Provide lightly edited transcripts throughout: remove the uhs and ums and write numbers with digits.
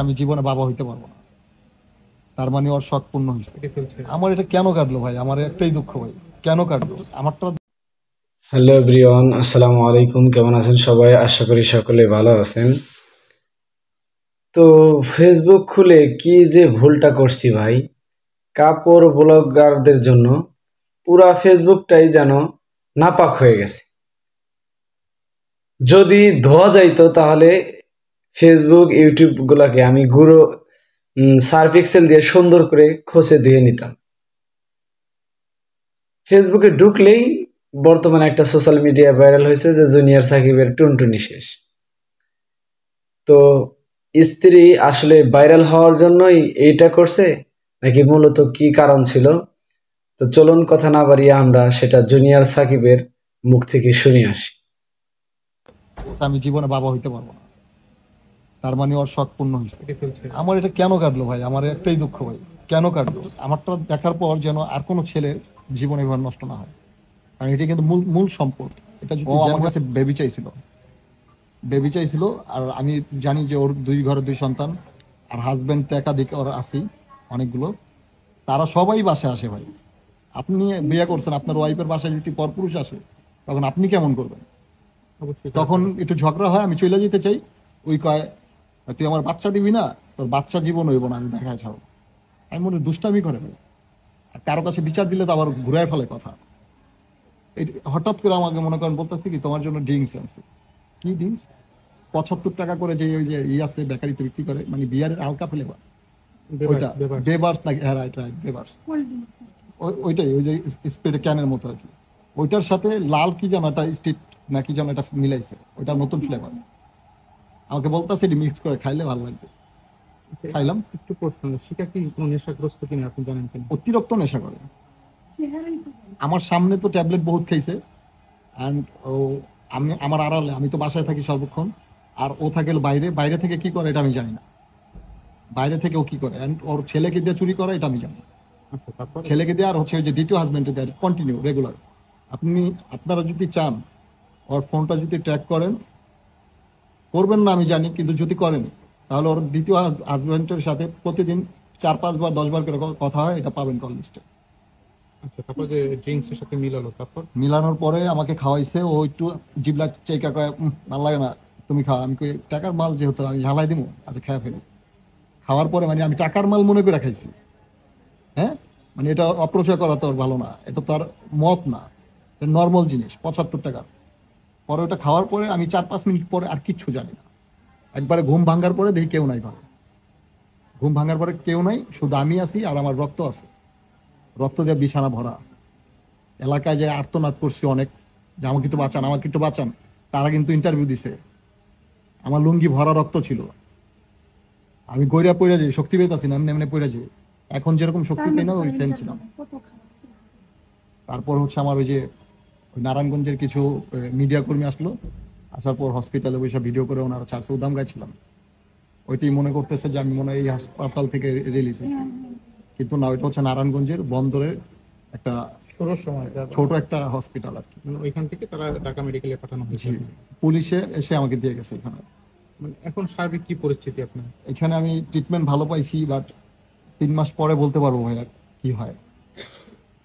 আমি জীবনে বাবা হইতে পারবো না। তার মানে ওর শখ পূর্ণ হয়েছে। আমার এটা কেন কাটলো ভাই? আমার একটাই দুঃখ ভাই, কেন কাটলো আমারটা? হ্যালো এভরিওয়ান, আসসালামু আলাইকুম। কেমন আছেন সবাই? আশা করি সকলে ভালো আছেন। তো ফেসবুক খুলে কি যে ভুলটা করছি ভাই, কাপড় ব্লগারদের জন্য পুরা ফেসবুকটাই যেন নাপাক হয়ে গেছে। যদি ধোয়া যাইতো তাহলে ফেসবুক ইউটিউব গুলাকে আমি গুঁড়ো সার্ফ এক্সেল দিয়ে সুন্দর করে খসে ধুয়ে নিতাম। ফেসবুকে ঢুকলেই বর্তমানে একটা সোশ্যাল মিডিয়া ভাইরাল হয়েছে যে জুনিয়র সাকিবের টুনটুনি শেষ। তো স্ত্রী আসলে ভাইরাল হওয়ার জন্যই এইটা করছে, নাকি মূলত কি কারণ ছিল? তো চলুন কথা না বাড়িয়ে আমরা সেটা জুনিয়র সাকিবের মুখ থেকে শুনে আসি। আমি জীবনে বাবা হইতে পারবো না। তার মানে ওর শখ পূর্ণ হয়েছে। আমার এটা কেন কাটলো ভাই? আমার একটাই দুঃখ ভাই, কেন কাটলো আমারটা দেখার পর যেন আর কোনো ছেলের জীবন এবার নষ্ট না হয়। কারণ এটা কিন্তু মূল মূল সম্পদ। এটা যদি আমার কাছে বেবি চাইছিল, আর আমি জানি যে ওর দুই ঘরে দুই সন্তান, আর হাজবেন্ড তো একাধিক ওর আছেই অনেকগুলো। তারা সবাই বাসায় আসে ভাই। আপনি বিয়ে করছেন, আপনার ওয়াইফের বাসায় যদি পরপুরুষ আসে, তখন আপনি কেমন করবেন? তখন একটু ঝগড়া হয়, আমি চলে যেতে চাই। ওই কয়, তুই আমার বাচ্চা দিবি না, তোর বাচ্চা জীবন হইব না, আমি দেখায় ছাড়ো। আমি মনে হয় দুষ্টামি করে ভাই। আর কারো কাছে বিচার দিলে তো আবার ঘুরায় ফেলে কথা। হঠাৎ করে আমাকে মনে করেন বলতেছে কি, তোমার জন্য ড্রিঙ্কস আছে। কি ড্রিঙ্কস? 75 টাকা করে যে ওই যে আছে বেকারিতে বিক্রি করে, মানে বিয়ারের হালকা ফ্লেভার। ওইটা বেবার্স নাকি? হ্যাঁ, রাইট রাইট, বেবার্স। ওইটাই, ওই যে স্প্রে ক্যানের মতো আর কি। ওইটার সাথে লাল কি যেন একটা স্টিক নাকি যেন এটা মিলাইছে, ওইটা নতুন ফ্লেভার। আমাকে বলতেছে এটি মিক্স করে খাইলে ভালো লাগবে। খাইলাম। একটু প্রশ্ন, শিকা কি কোনো নেশাগ্রস্ত কিনা আপনি জানেন কিনা? অতিরিক্ত নেশা করে। আমার সামনে তো ট্যাবলেট বহুত খাইছে। অ্যান্ড ও, আমি আমার আড়ালে, আমি তো বাসায় থাকি সর্বক্ষণ। আর ও থাকে বাইরে, বাইরে থেকে কি করে এটা আমি জানি না। বাইরে থেকে ও কি করে, অ্যান্ড ওর ছেলেকে দিয়ে চুরি করে এটা আমি জানি। আচ্ছা, তারপর? ছেলেকে দিয়ে, আর হচ্ছে ওই যে দ্বিতীয় হাজবেন্ডে দেয় কন্টিনিউ রেগুলার। আপনি, আপনারা যদি চান ওর ফোনটা যদি ট্র্যাক করেন, করবেন না আমি জানি, কিন্তু যদি করেন তাহলে ওর দ্বিতীয় হাজবেন্ডের সাথে প্রতিদিন 4-5 বার 10 বার করে কথা হয়, এটা পাবেন কল লিস্টে। আচ্ছা, তারপর যে ড্রিঙ্কস এর সাথে মিলালো, তারপর? মিলানোর পরে আমাকে খাওয়াইছে। ও একটু জিবলা চেকা কয়, ভালো লাগে না, তুমি খাও। আমি কই, টাকার মাল যেহেতু আমি ঝালাই দিব, আচ্ছা খেয়ে ফেলি। খাওয়ার পরে মানে আমি টাকার মাল মনে করে খাইছি। হ্যাঁ, মানে এটা অপচয় করা তো আর ভালো না, এটা তো আর মদ না, এটা নর্মাল জিনিস 75 টাকা। পরে ওটা খাওয়ার পরে আমি 4-5 মিনিট পরে আর কিচ্ছু জানি না। একবারে ঘুম ভাঙার পরে দেখি কেউ নাই ঘরে। ঘুম ভাঙার পরে কেউ নাই, শুধু আমি আছি আর আমার রক্ত আছে। রক্ত দিয়ে বিছানা ভরা। এলাকায় যে আর্তনাদ করছি অনেক, যে আমাকে একটু বাঁচান, আমাকে একটু বাঁচান। তারা কিন্তু ইন্টারভিউ দিছে। আমার লুঙ্গি ভরা রক্ত ছিল। আমি গইরা পইরা যাই, শক্তি পেতাছি না, এমনি এমনি পইরা যাই। এখন যেরকম শক্তি পাই না, ওই সেম ছিলাম। তারপর হচ্ছে আমার ওই যে ওই নারায়ণগঞ্জের কিছু মিডিয়া কর্মী আসলো। আসার পর হসপিটালে বসে ভিডিও করে ওনারা ছাড়ছে, উদাম গাইছিলাম। ওইটাই মনে করতেছে যে আমি মনে হয় এই হাসপাতাল থেকে রিলিজ হয়েছি। কিন্তু না, ওইটা হচ্ছে নারায়ণগঞ্জের বন্দরের একটা ষোলোর সময় ছোট একটা হসপিটাল আর কি। মানে ওইখান থেকে তারা ঢাকা মেডিকেলে পাঠানো হয়েছে। জি, পুলিশে এসে আমাকে দিয়ে গেছে এখানে। মানে এখন সার্বিক কি পরিস্থিতি আপনার? এখানে আমি ট্রিটমেন্ট ভালো পাইছি, বাট 3 মাস পরে বলতে পারবো ভাইয়া কি হয়।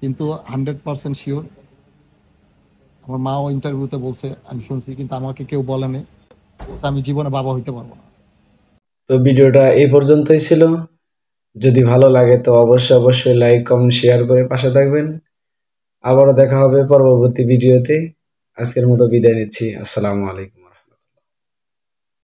কিন্তু 100% শিওর, আমার মাও ইন্টারভিউতে বলছে, আমি শুনছি, কিন্তু আমাকে কেউ বলেনি। আমি জীবনে বাবা হইতে পারবো না। তো ভিডিওটা এই পর্যন্তই ছিল। যদি ভালো লাগে তো অবশ্যই অবশ্যই লাইক কমেন্ট শেয়ার করে পাশে থাকবেন। আবারও দেখা হবে পরবর্তী ভিডিওতে। আজকের মতো বিদায় নিচ্ছি। আসসালামু আলাইকুম।